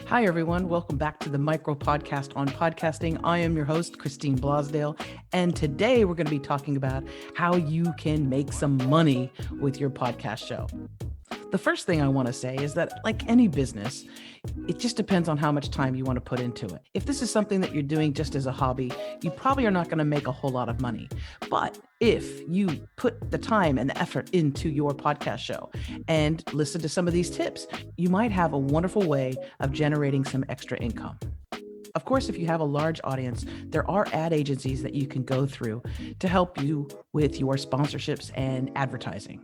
Hi, everyone. Welcome back to the Micro Podcast on Podcasting. I am your host, Christine Blosdale, and today we're going to be talking about how you can make some money with your podcast show. The first thing I want to say is that, like any business, it just depends on how much time you want to put into it. If this is something that you're doing just as a hobby, you probably are not going to make a whole lot of money. But if you put the time and the effort into your podcast show and listen to some of these tips, you might have a wonderful way of generating some extra income. Of course, if you have a large audience, there are ad agencies that you can go through to help you with your sponsorships and advertising.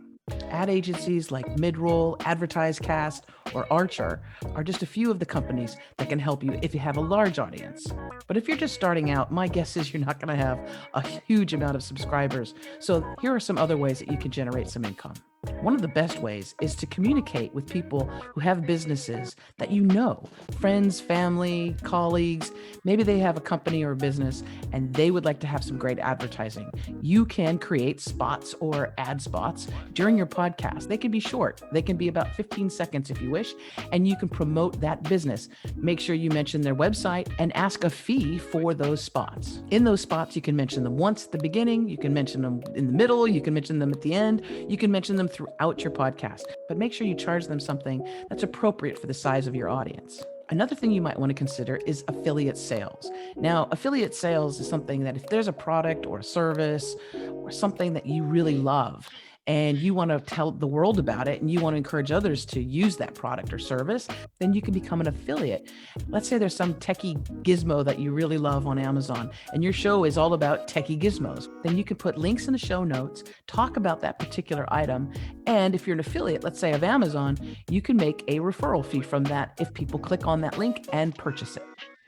Ad agencies like Midroll, AdvertiseCast, or Archer are just a few of the companies that can help you if you have a large audience. But if you're just starting out, my guess is you're not going to have a huge amount of subscribers. So here are some other ways that you can generate some income. One of the best ways is to communicate with people who have businesses that you know, friends, family, colleagues. Maybe they have a company or a business and they would like to have some great advertising. You can create spots or ad spots during your podcast. They can be short. They can be about 15 seconds if you wish, and you can promote that business. Make sure you mention their website and ask a fee for those spots. In those spots, you can mention them once at the beginning, you can mention them in the middle, you can mention them at the end, you can mention them throughout your podcast, but make sure you charge them something that's appropriate for the size of your audience. Another thing you might want to consider is affiliate sales. Now, affiliate sales is something that if there's a product or a service or something that you really love and you want to tell the world about it and you want to encourage others to use that product or service, then you can become an affiliate. Let's say there's some techie gizmo that you really love on Amazon and your show is all about techie gizmos. Then you can put links in the show notes, talk about that particular item. And if you're an affiliate, let's say of Amazon, you can make a referral fee from that if people click on that link and purchase it.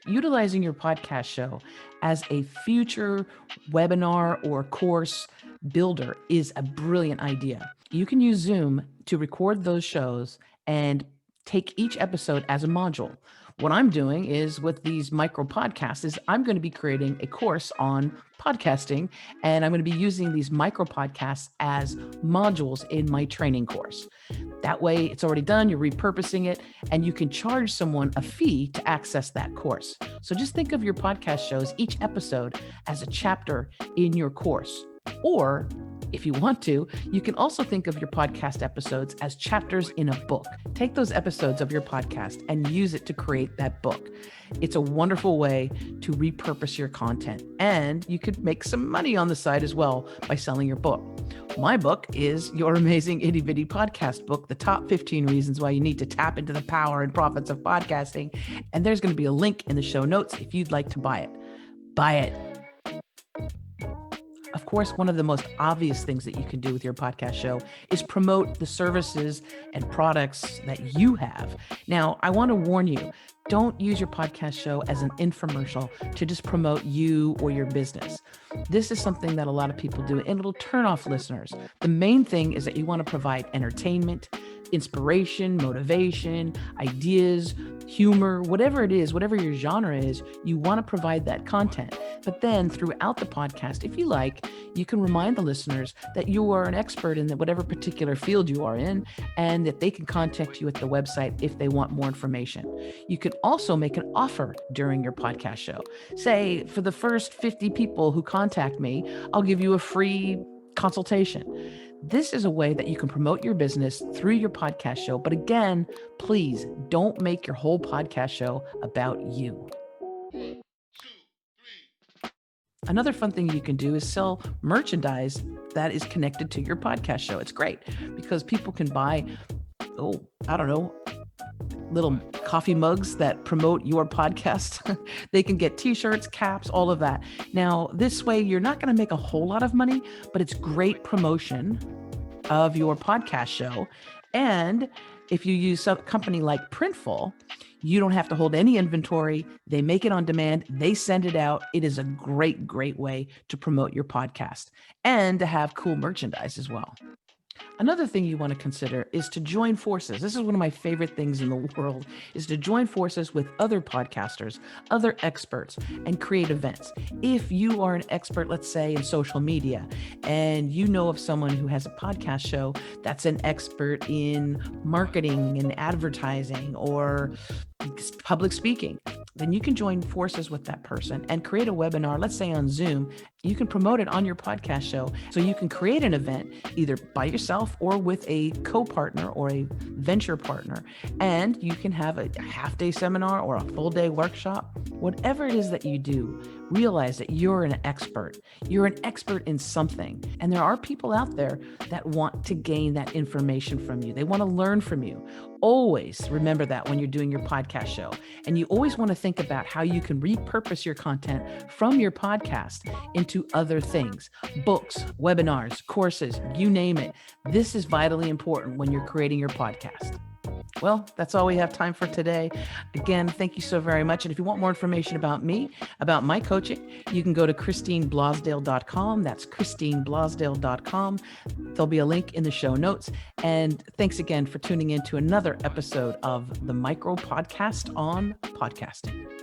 Utilizing your podcast show as a future webinar or course builder is a brilliant idea. You can use Zoom to record those shows and take each episode as a module. What I'm doing is with these micro podcasts is I'm going to be creating a course on podcasting, and I'm going to be using these micro podcasts as modules in my training course. That way it's already done, you're repurposing it, and you can charge someone a fee to access that course. So just think of your podcast shows, each episode, as a chapter in your course. Or if you want to, you can also think of your podcast episodes as chapters in a book. Take those episodes of your podcast and use it to create that book. It's a wonderful way to repurpose your content, and you could make some money on the side as well by selling your book. My book is Your Amazing Itty Bitty Podcast Book, the top 15 reasons why you need to tap into the power and profits of podcasting. And there's going to be a link in the show notes if you'd like to buy it. Buy it. Of course, one of the most obvious things that you can do with your podcast show is promote the services and products that you have. Now, I want to warn you, don't use your podcast show as an infomercial to just promote you or your business. This is something that a lot of people do, and it'll turn off listeners. The main thing is that you want to provide entertainment, inspiration, motivation, ideas, humor, whatever it is, whatever your genre is, you want to provide that content. But then throughout the podcast, if you like, you can remind the listeners that you are an expert in whatever particular field you are in, and that they can contact you at the website if they want more information. You can also make an offer during your podcast show. Say, for the first 50 people who contact me, I'll give you a free consultation. This is a way that you can promote your business through your podcast show. But again, please don't make your whole podcast show about you. Another thing you can do is sell merchandise that is connected to your podcast show. It's great because people can buy, little coffee mugs that promote your podcast. They can get t-shirts, caps, all of that. Now, this way, you're not going to make a whole lot of money, but it's great promotion of your podcast show. And if you use a company like Printful, you don't have to hold any inventory. They make it on demand. They send it out. It is a great, great way to promote your podcast and to have cool merchandise as well. Another thing you want to consider is to join forces. This is one of my favorite things in the world, is to join forces with other podcasters, other experts, and create events. If you are an expert, let's say in social media, and you know of someone who has a podcast show that's an expert in marketing and advertising or public speaking, then you can join forces with that person and create a webinar, let's say on Zoom. You can promote it on your podcast show. So you can create an event either by yourself or with a co-partner or a venture partner. And you can have a half-day seminar or a full-day workshop. Whatever it is that you do, realize that you're an expert. You're an expert in something. And there are people out there that want to gain that information from you. They want to learn from you. Always remember that when you're doing your podcast show. And you always want to think about how you can repurpose your content from your podcast into other things, books, webinars, courses, you name it. This is vitally important when you're creating your podcast. Well, that's all we have time for today. Again, thank you so very much. And if you want more information about me, about my coaching, you can go to christineblosdale.com. That's christineblosdale.com. There'll be a link in the show notes. And thanks again for tuning in to another episode of the Micro Podcast on Podcasting.